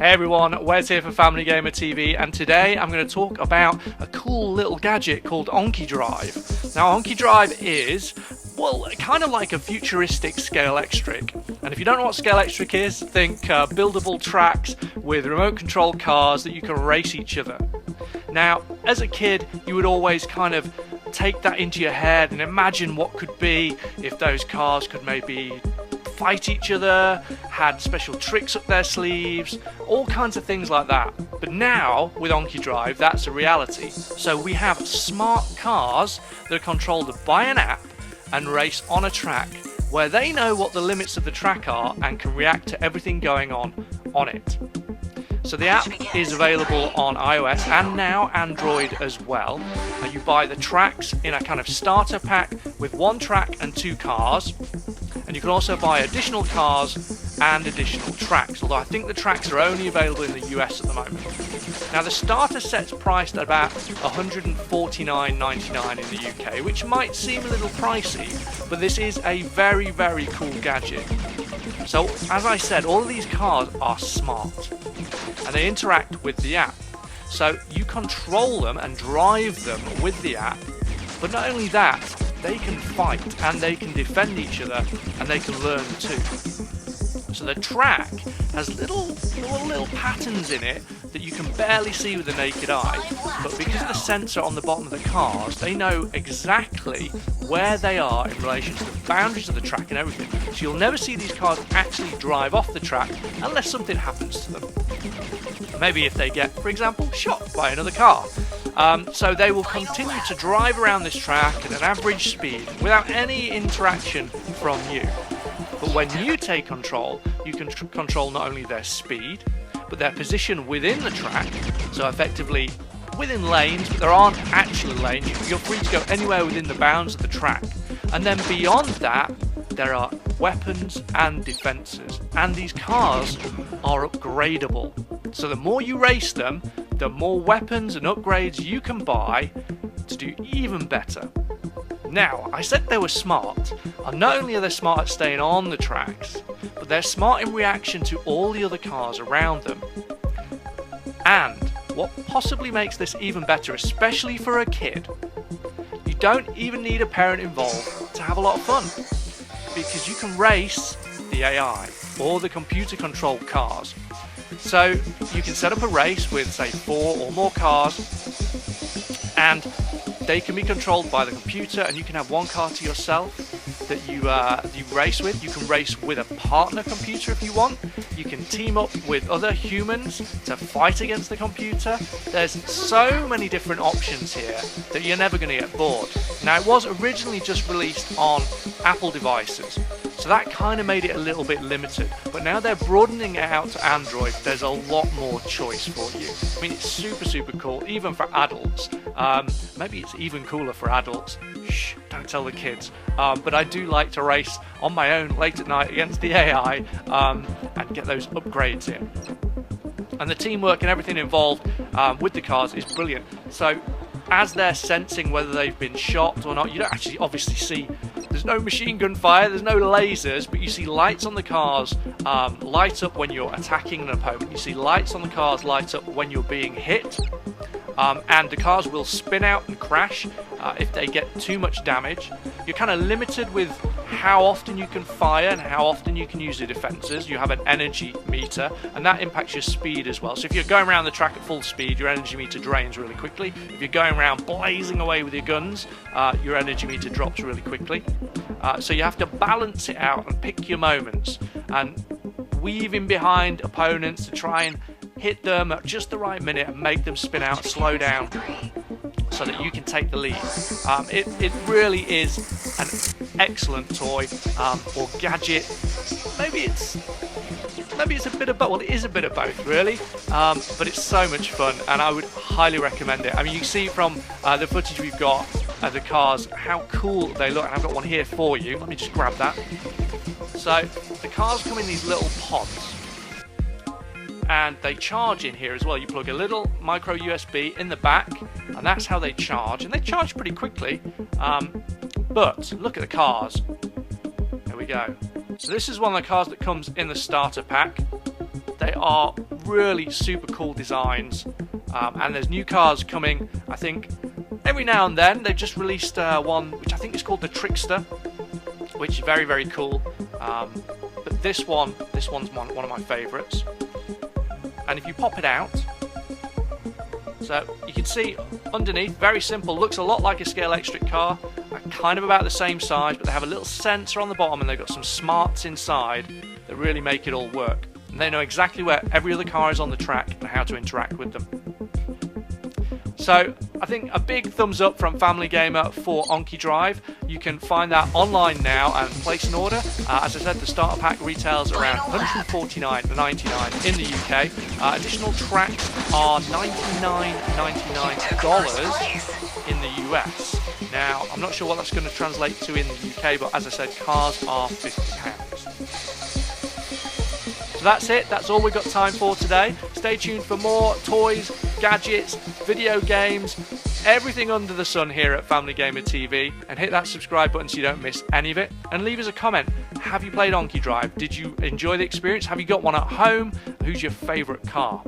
Hey everyone, Wes here for Family Gamer TV, and today I'm going to talk about a cool little gadget called Anki DRIVE. Now Anki DRIVE is, well, kind of like a futuristic Scalextric. And if you don't know what Scalextric is, think buildable tracks with remote control cars that you can race each other. Now, as a kid, you would always kind of take that into your head and imagine what could be if those cars could maybe fight each other, had special tricks up their sleeves, all kinds of things like that. But now, with Anki DRIVE, that's a reality. So we have smart cars that are controlled by an app and race on a track where they know what the limits of the track are and can react to everything going on it. So the app is available on iOS and now Android as well. And you buy the tracks in a kind of starter pack with one track and two cars. And you can also buy additional cars and additional tracks, although I think the tracks are only available in the US at the moment. Now the starter set's priced at about $149.99 in the UK, which might seem a little pricey, but this is a very, very cool gadget. So as I said, all of these cars are smart and they interact with the app. So you control them and drive them with the app, but not only that, they can fight and they can defend each other and they can learn too. So the track has little patterns in it that you can barely see with the naked eye, but because of the sensor on the bottom of the cars, they know exactly where they are in relation to the boundaries of the track and everything. So you'll never see these cars actually drive off the track unless something happens to them. Maybe if they get, for example, shot by another car. So they will continue to drive around this track at an average speed without any interaction from you. But when you take control, you can control not only their speed, but their position within the track. So effectively within lanes, but there aren't actually lanes. You're free to go anywhere within the bounds of the track. And then beyond that, there are weapons and defenses. And these cars are upgradable. So the more you race them, the more weapons and upgrades you can buy to do even better. Now, I said they were smart, and not only are they smart at staying on the tracks, but they're smart in reaction to all the other cars around them. And what possibly makes this even better, especially for a kid, you don't even need a parent involved to have a lot of fun, because you can race the AI or the computer controlled cars. So you can set up a race with, say, 4 or more cars, and they can be controlled by the computer, and you can have one car to yourself that you race with. You can race with a partner computer if you want. You can team up with other humans to fight against the computer. There's so many different options here that you're never going to get bored. Now, it was originally just released on Apple devices, so that kind of made it a little bit limited, but now they're broadening it out to Android. There's a lot more choice for you. I mean, it's super cool, even for adults. Maybe it's even cooler for adults. Shh, don't tell the kids. But I do like to race on my own late at night against the AI and get those upgrades in. And the teamwork and everything involved with the cars is brilliant. So as they're sensing whether they've been shot or not, you don't actually obviously see. There's no machine gun fire, there's no lasers, but you see lights on the cars light up when you're attacking an opponent. You see lights on the cars light up when you're being hit. And the cars will spin out and crash if they get too much damage. You're kind of limited with how often you can fire and how often you can use the defenses. You have an energy meter, and that impacts your speed as well. So if you're going around the track at full speed, your energy meter drains really quickly. If you're going around blazing away with your guns, your energy meter drops really quickly. So you have to balance it out and pick your moments and weave in behind opponents to try and hit them at just the right minute and make them spin out, slow down, so that you can take the lead. It really is an excellent toy or gadget. Maybe it's a bit of both. Well, it is a bit of both, really, but it's so much fun, and I would highly recommend it. I mean, you can see from the footage we've got of the cars how cool they look, and I've got one here for you. Let me just grab that. So the cars come in these little pods, and they charge in here as well. You plug a little micro USB in the back, and that's how they charge, and they charge pretty quickly. But look at the cars. There we go. So this is one of the cars that comes in the starter pack. They are really super cool designs, and there's new cars coming. I think every now and then. They've just released one which I think is called the Trickster, which is very, very cool. But this one's one of my favourites. And if you pop it out, so you can see underneath, very simple, looks a lot like a Scalextric car, kind of about the same size, but they have a little sensor on the bottom and they've got some smarts inside that really make it all work. And they know exactly where every other car is on the track and how to interact with them. So I think a big thumbs up from Family Gamer for Anki DRIVE. You can find that online now and place an order. As I said, the starter pack retails around $149.99 in the UK. Additional tracks are $99.99 in the US. Now, I'm not sure what that's going to translate to in the UK, but as I said, cars are £50. So that's it. That's all we've got time for today. Stay tuned for more toys, gadgets, video games, everything under the sun here at Family Gamer TV, and hit that subscribe button so you don't miss any of it, and leave us a comment. Have you played Anki DRIVE? Did you enjoy the experience? Have you got one at home? Who's your favourite car?